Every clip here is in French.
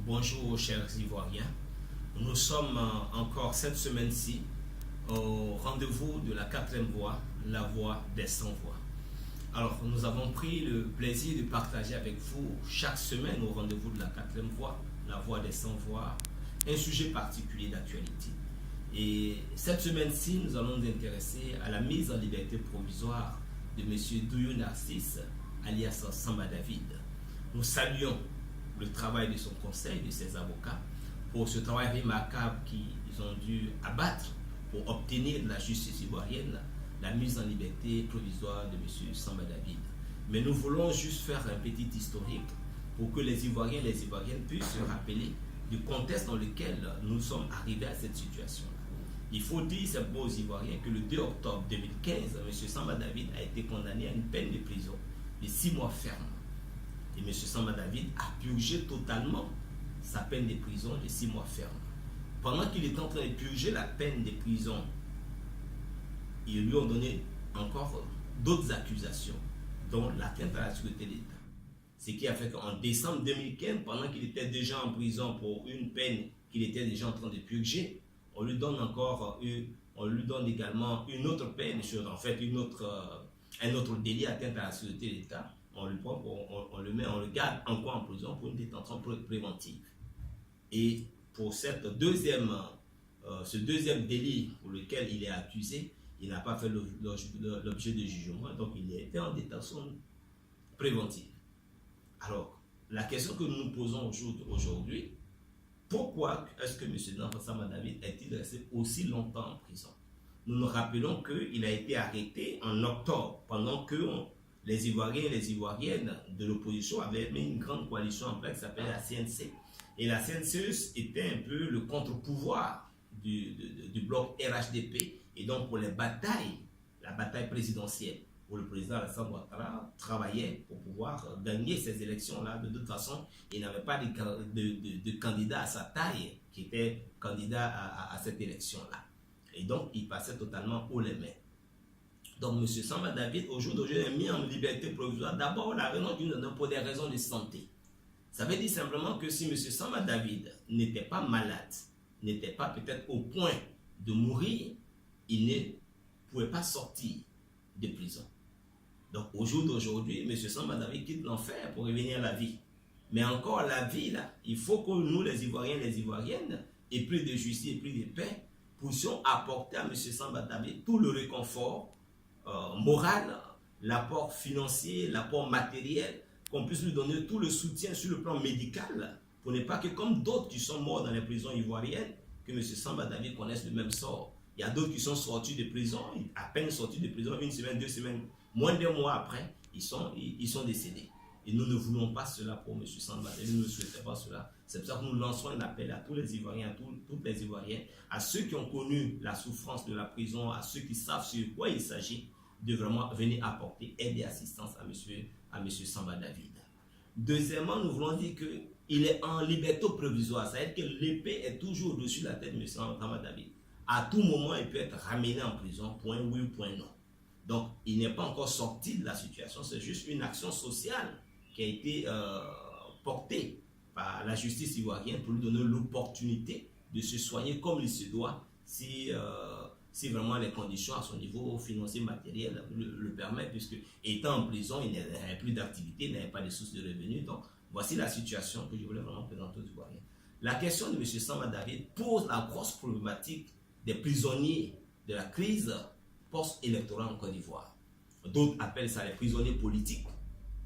Bonjour chers Ivoiriens, nous sommes encore cette semaine-ci au rendez-vous de la quatrième voie, la voie des sans-voix. Alors nous avons pris le plaisir de partager avec vous chaque semaine au rendez-vous de la quatrième voie, la voie des sans-voix, un sujet particulier d'actualité. Et cette semaine-ci, nous allons nous intéresser à la mise en liberté provisoire de M. Douyou Narcisse, alias Samba David. Nous saluons le travail de son conseil, de ses avocats, pour ce travail remarquable qu'ils ont dû abattre pour obtenir de la justice ivoirienne la mise en liberté provisoire de M. Samba David. Mais nous voulons juste faire un petit historique pour que les Ivoiriens et les Ivoiriennes puissent se rappeler du contexte dans lequel nous sommes arrivés à cette situation-là. Il faut dire simplement aux Ivoiriens que le 2 octobre 2015, M. Samba David a été condamné à une peine de prison de 6 mois ferme. Et M. Samba David a purgé totalement sa peine de prison de 6 mois ferme. Pendant qu'il était en train de purger la peine de prison, ils lui ont donné encore d'autres accusations, dont l'atteinte à la sécurité de l'État. Ce qui a fait qu'en décembre 2015, pendant qu'il était déjà en prison pour une peine qu'il était déjà en train de purger, on lui donne également une autre peine, en fait un autre délit atteinte à la sécurité de l'État. On le garde encore en prison pour une détention préventive. Et pour ce deuxième délit pour lequel il est accusé, il n'a pas fait l'objet de jugement, donc il a été en détention préventive. Alors, la question que nous nous posons aujourd'hui, pourquoi est-ce que M. Samba David est-il resté aussi longtemps en prison? Nous nous rappelons qu'il a été arrêté en octobre, pendant que les Ivoiriens et les Ivoiriennes de l'opposition avaient mis une grande coalition en place qui s'appelait la CNC. Et la CNC était un peu le contre-pouvoir du bloc RHDP. Et donc pour la bataille présidentielle, où le président Alassane Ouattara travaillait pour pouvoir gagner ces élections-là, de toute façon, il n'avait pas de candidat à sa taille qui était candidat à cette élection-là. Et donc il passait totalement haut les mains. Donc M. Samba David, aujourd'hui, est mis en liberté provisoire. D'abord, pour des raisons de santé. Ça veut dire simplement que si M. Samba David n'était pas malade, n'était pas peut-être au point de mourir, il ne pouvait pas sortir de prison. Donc au jour d'aujourd'hui, M. Samba David quitte l'enfer pour revenir à la vie. Mais encore la vie, là, il faut que nous, les Ivoiriens et les Ivoiriennes, et plus de justice et plus de paix, puissions apporter à M. Samba David tout le réconfort moral, l'apport financier, l'apport matériel, qu'on puisse lui donner tout le soutien sur le plan médical, pour ne pas que comme d'autres qui sont morts dans les prisons ivoiriennes, que M. Samba David connaisse le même sort. Il y a d'autres qui sont sortis de prison, à peine sortis de prison, 1 semaine, 2 semaines, moins d'1 mois après, ils sont décédés. Et nous ne voulons pas cela pour M. Samba David, nous ne souhaitons pas cela. C'est pour ça que nous lançons un appel à tous les Ivoiriens, à toutes les Ivoiriennes, à ceux qui ont connu la souffrance de la prison, à ceux qui savent sur quoi il s'agit, de vraiment venir apporter aide et assistance à M. Samba David. Deuxièmement, nous voulons dire qu'il est en liberté provisoire, c'est-à-dire que l'épée est toujours au-dessus de la tête de M. Samba David. À tout moment, il peut être ramené en prison, point oui ou point non. Donc, il n'est pas encore sorti de la situation, c'est juste une action sociale qui a été portée par la justice ivoirienne pour lui donner l'opportunité de se soigner comme il se doit si vraiment les conditions à son niveau financier, matériel le permettent, puisque étant en prison, il n'avait plus d'activité, il n'avait pas de sources de revenus. Donc, voici la situation que je voulais vraiment présenter aux Ivoiriens. La question de M. Samba David pose la grosse problématique des prisonniers de la crise post-électorale en Côte d'Ivoire. D'autres appellent ça les prisonniers politiques.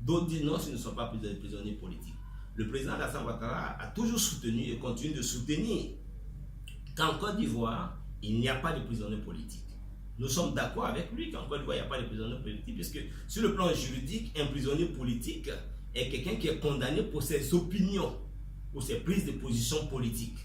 D'autres disent non, ce ne sont pas des prisonniers politiques. Le président Alassane Ouattara a toujours soutenu et continue de soutenir qu'en Côte d'Ivoire, il n'y a pas de prisonniers politiques. Nous sommes d'accord avec lui qu'en Côte d'Ivoire, il n'y a pas de prisonniers politiques, puisque sur le plan juridique, un prisonnier politique est quelqu'un qui est condamné pour ses opinions, pour ses prises de position politiques.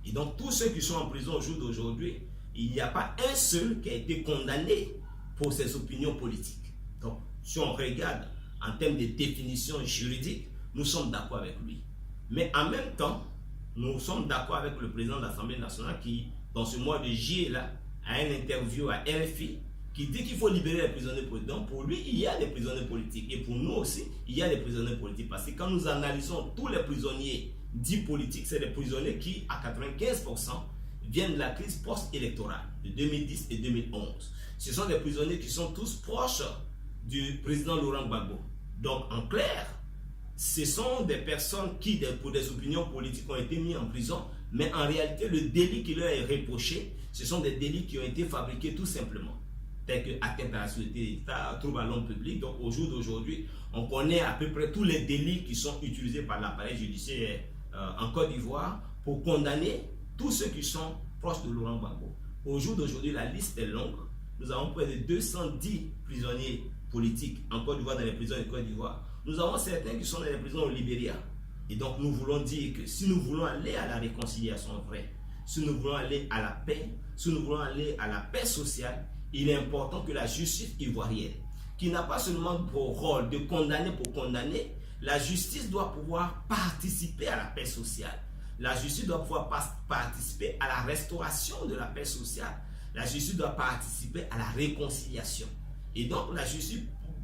Et donc, tous ceux qui sont en prison au jour d'aujourd'hui, il n'y a pas un seul qui a été condamné pour ses opinions politiques. Donc, si on regarde en termes de définition juridique, nous sommes d'accord avec lui. Mais en même temps, nous sommes d'accord avec le président de l'Assemblée nationale qui, dans ce mois de juillet-là, a une interview à RFI qui dit qu'il faut libérer les prisonniers politiques. Donc pour lui, il y a des prisonniers politiques. Et pour nous aussi, il y a des prisonniers politiques. Parce que quand nous analysons tous les prisonniers dits politiques, c'est des prisonniers qui, à 95%, viennent de la crise post-électorale de 2010 et 2011. Ce sont des prisonniers qui sont tous proches du président Laurent Gbagbo. Donc, en clair, ce sont des personnes qui, pour des opinions politiques, ont été mises en prison, mais en réalité, le délit qui leur est reproché, ce sont des délits qui ont été fabriqués tout simplement, tels que atteinte à la sécurité de l'État, trouble à l'ordre public. Donc, au jour d'aujourd'hui, on connaît à peu près tous les délits qui sont utilisés par l'appareil judiciaire en Côte d'Ivoire pour condamner tous ceux qui sont proches de Laurent Gbagbo. Au jour d'aujourd'hui, la liste est longue. Nous avons près de 210 prisonniers politiques en Côte d'Ivoire, dans les prisons de Côte d'Ivoire. Nous avons certains qui sont dans les prisons au Libéria. Et donc, nous voulons dire que si nous voulons aller à la réconciliation vraie, si nous voulons aller à la paix, si nous voulons aller à la paix sociale, il est important que la justice ivoirienne, qui n'a pas seulement pour rôle de condamner pour condamner, la justice doit pouvoir participer à la paix sociale. La justice doit pouvoir participer à la restauration de la paix sociale. La justice doit participer à la réconciliation. Et donc, la justice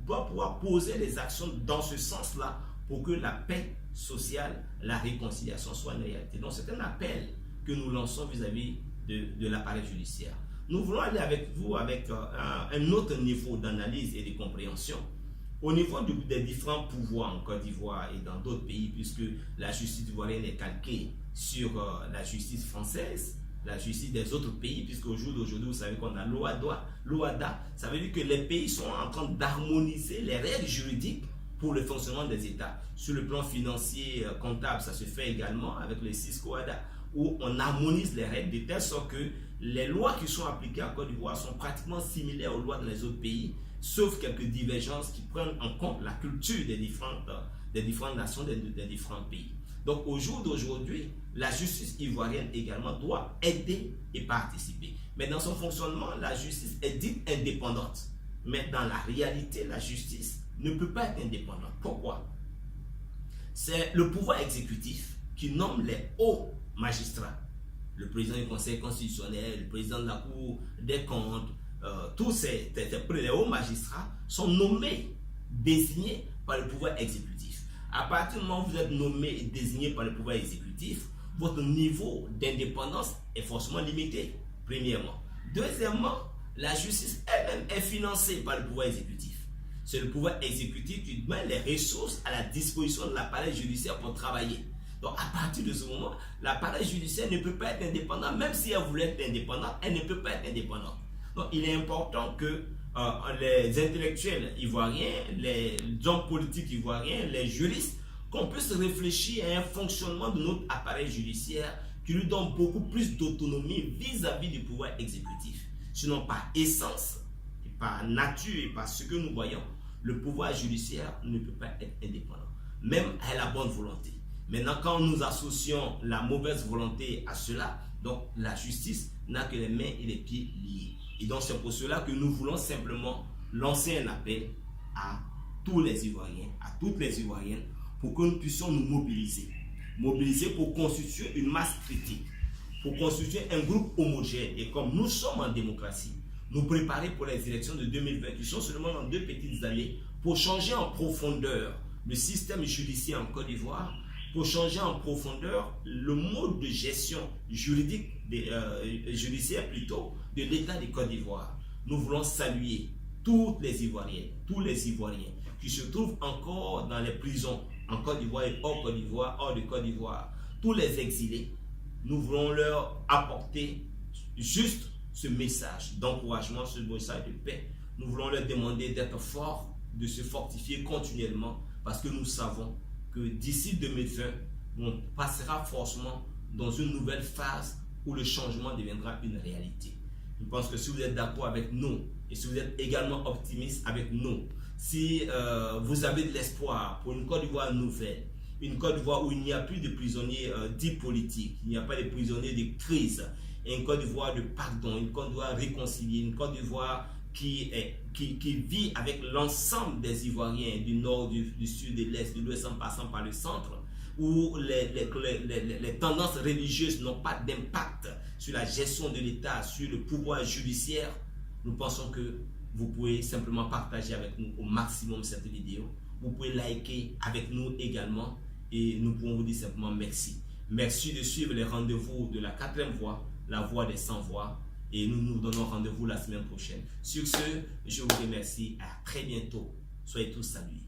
doit pouvoir poser des actions dans ce sens-là pour que la paix sociale, la réconciliation soit une réalité. Donc, c'est un appel que nous lançons vis-à-vis de l'appareil judiciaire. Nous voulons aller avec vous avec un autre niveau d'analyse et de compréhension au niveau des différents pouvoirs en Côte d'Ivoire et dans d'autres pays, puisque la justice ivoirienne est calquée sur la justice française, la justice des autres pays, puisqu'au jour d'aujourd'hui, vous savez qu'on a l'OADA. Ça veut dire que les pays sont en train d'harmoniser les règles juridiques pour le fonctionnement des États. Sur le plan financier, comptable, ça se fait également avec les 6 OADA, où on harmonise les règles de telle sorte que les lois qui sont appliquées en Côte d'Ivoire sont pratiquement similaires aux lois dans les autres pays, sauf quelques divergences qui prennent en compte la culture des différentes nations, des différents pays. Donc, au jour d'aujourd'hui, la justice ivoirienne également doit aider et participer. Mais dans son fonctionnement, la justice est dite indépendante. Mais dans la réalité, la justice ne peut pas être indépendante. Pourquoi? C'est le pouvoir exécutif qui nomme les hauts magistrats. Le président du Conseil constitutionnel, le président de la Cour des comptes, tous ces hauts magistrats sont nommés, désignés par le pouvoir exécutif. À partir du moment où vous êtes nommé et désigné par le pouvoir exécutif, votre niveau d'indépendance est forcément limité, premièrement. Deuxièmement, la justice elle-même est financée par le pouvoir exécutif. C'est le pouvoir exécutif qui met les ressources à la disposition de l'appareil judiciaire pour travailler. Donc, à partir de ce moment, l'appareil judiciaire ne peut pas être indépendant, même si elle voulait être indépendante, elle ne peut pas être indépendante. Donc, il est important que les intellectuels ivoiriens, les hommes politiques ivoiriens, les juristes, qu'on puisse réfléchir à un fonctionnement de notre appareil judiciaire qui lui donne beaucoup plus d'autonomie vis-à-vis du pouvoir exécutif. Sinon, par essence, et par nature et par ce que nous voyons, le pouvoir judiciaire ne peut pas être indépendant, même à la bonne volonté. Maintenant, quand nous associons la mauvaise volonté à cela, donc la justice n'a que les mains et les pieds liés. Et donc c'est pour cela que nous voulons simplement lancer un appel à tous les Ivoiriens, à toutes les Ivoiriennes, pour que nous puissions nous mobiliser. Mobiliser pour constituer une masse critique, pour constituer un groupe homogène. Et comme nous sommes en démocratie, nous préparer pour les élections de 2020, qui sont seulement dans 2 petites années, pour changer en profondeur le système judiciaire en Côte d'Ivoire, pour changer en profondeur le mode de gestion juridique, judiciaire plutôt, de l'État de Côte d'Ivoire. Nous voulons saluer toutes les Ivoiriennes, tous les Ivoiriens qui se trouvent encore dans les prisons en Côte d'Ivoire et hors Côte d'Ivoire, hors de Côte d'Ivoire, tous les exilés. Nous voulons leur apporter juste ce message d'encouragement, ce message de paix. Nous voulons leur demander d'être forts, de se fortifier continuellement, parce que nous savons que d'ici 2020, on passera forcément dans une nouvelle phase où le changement deviendra une réalité. Je pense que si vous êtes d'accord avec nous et si vous êtes également optimiste avec nous, si vous avez de l'espoir pour une Côte d'Ivoire nouvelle, une Côte d'Ivoire où il n'y a plus de prisonniers dits politiques, il n'y a pas de prisonniers de crise, une Côte d'Ivoire de pardon, une Côte d'Ivoire réconciliée, une Côte d'Ivoire qui vit avec l'ensemble des Ivoiriens du nord, du sud, de l'est, de l'ouest en passant par le centre, où les tendances religieuses n'ont pas d'impact sur la gestion de l'État, sur le pouvoir judiciaire. Nous pensons que vous pouvez simplement partager avec nous au maximum cette vidéo. Vous pouvez liker avec nous également et nous pouvons vous dire simplement merci. Merci de suivre les rendez-vous de la 4e voie, la voie des 100 voix, et nous nous donnons rendez-vous la semaine prochaine. Sur ce, je vous remercie, à très bientôt. Soyez tous salués.